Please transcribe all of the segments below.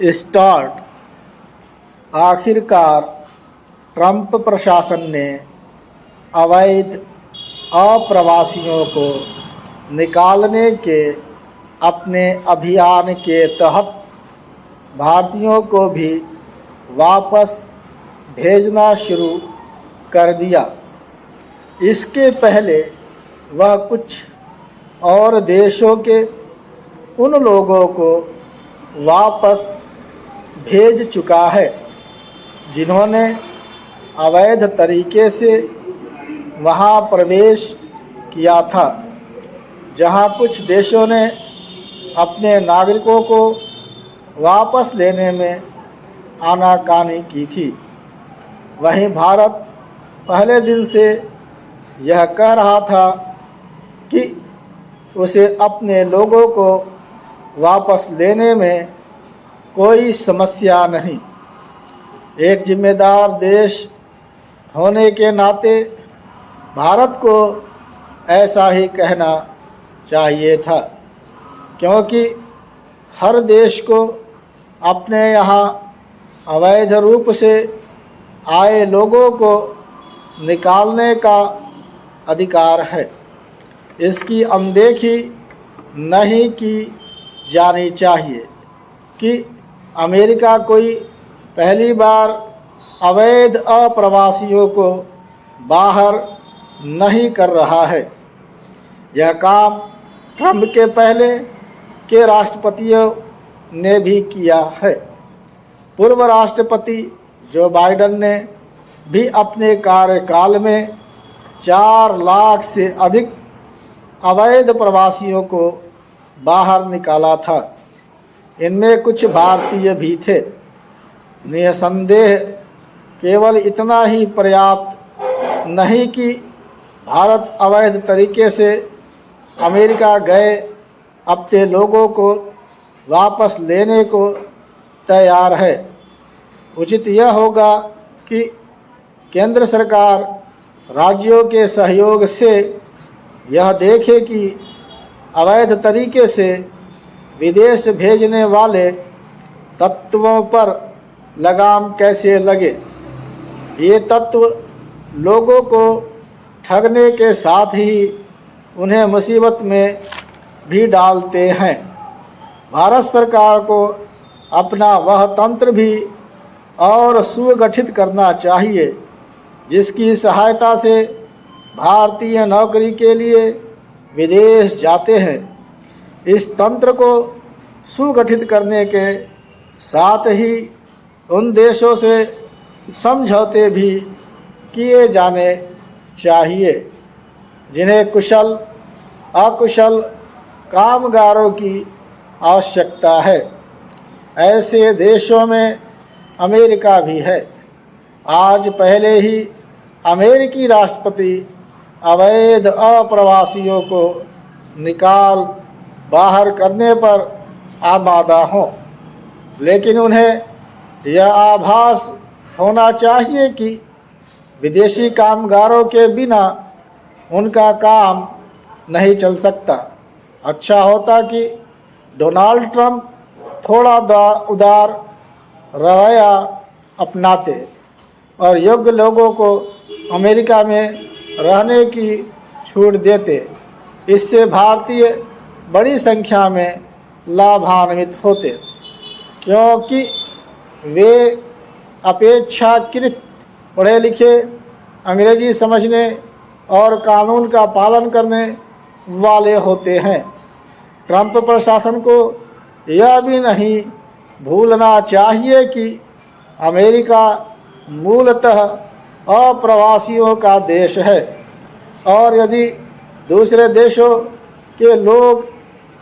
Start. आखिरकार Trump प्रशासन ने अवैध अप्रवासियों को निकालने के अपने अभियान के तहत भारतीयों को भी वापस भेजना शुरू कर दिया। इसके पहले वह कुछ और देशों के उन लोगों को वापस भेज चुका है जिन्होंने अवैध तरीके से वहां प्रवेश किया था, जहां कुछ देशों ने अपने नागरिकों को वापस लेने में आनाकानी की थी। वहीं भारत पहले दिन से यह कह रहा था कि उसे अपने लोगों को वापस लेने में कोई समस्या नहीं। एक जिम्मेदार देश होने के नाते भारत को ऐसा ही कहना चाहिए था, क्योंकि हर देश को अपने यहाँ अवैध रूप से आए लोगों को निकालने का अधिकार है। इसकी अनदेखी नहीं की जानी चाहिए कि अमेरिका कोई पहली बार अवैध अप्रवासियों को बाहर नहीं कर रहा है। यह काम ट्रंप के पहले के राष्ट्रपतियों ने भी किया है। पूर्व राष्ट्रपति जो बाइडेन ने भी अपने कार्यकाल में 4 लाख से अधिक अवैध प्रवासियों को बाहर निकाला था। इनमें कुछ भारतीय भी थे। निसंदेह केवल इतना ही पर्याप्त नहीं कि भारत अवैध तरीके से अमेरिका गए अपने लोगों को वापस लेने को तैयार है। उचित यह होगा कि केंद्र सरकार राज्यों के सहयोग से यह देखे कि अवैध तरीके से विदेश भेजने वाले तत्वों पर लगाम कैसे लगे। ये तत्व लोगों को ठगने के साथ ही उन्हें मुसीबत में भी डालते हैं। भारत सरकार को अपना वह तंत्र भी और सुगठित करना चाहिए जिसकी सहायता से भारतीय नौकरी के लिए विदेश जाते हैं। इस तंत्र को सुगठित करने के साथ ही उन देशों से समझौते भी किए जाने चाहिए जिन्हें कुशल अकुशल कामगारों की आवश्यकता है। ऐसे देशों में अमेरिका भी है। आज पहले ही अमेरिकी राष्ट्रपति अवैध अप्रवासियों को निकाल बाहर करने पर आमादा हों, लेकिन उन्हें यह आभास होना चाहिए कि विदेशी कामगारों के बिना उनका काम नहीं चल सकता। अच्छा होता कि डोनाल्ड ट्रंप थोड़ा उदार रवैया अपनाते और योग्य लोगों को अमेरिका में रहने की छूट देते। इससे भारतीय बड़ी संख्या में लाभान्वित होते, क्योंकि वे अपेक्षाकृत पढ़े लिखे, अंग्रेजी समझने और कानून का पालन करने वाले होते हैं। ट्रंप प्रशासन को यह भी नहीं भूलना चाहिए कि अमेरिका मूलतः अप्रवासियों का देश है और यदि दूसरे देशों के लोग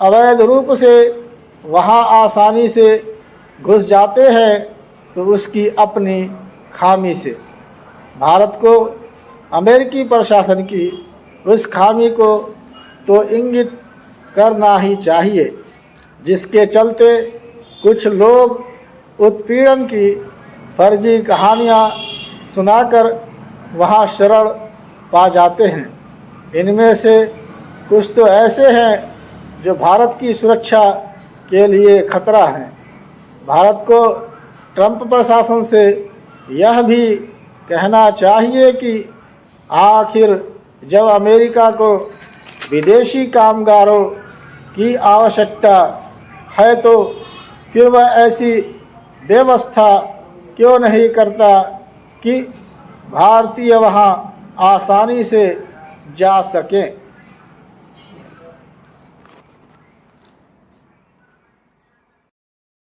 अवैध रूप से वहां आसानी से घुस जाते हैं तो उसकी अपनी खामी से भारत को अमेरिकी प्रशासन की उस खामी को तो इंगित करना ही चाहिए जिसके चलते कुछ लोग उत्पीड़न की फर्जी कहानियां सुनाकर वहां शरण पा जाते हैं। इनमें से कुछ तो ऐसे हैं जो भारत की सुरक्षा के लिए खतरा हैं। भारत को ट्रंप प्रशासन से यह भी कहना चाहिए कि आखिर जब अमेरिका को विदेशी कामगारों की आवश्यकता है तो फिर वह ऐसी व्यवस्था क्यों नहीं करता कि भारतीय वहां आसानी से जा सकें।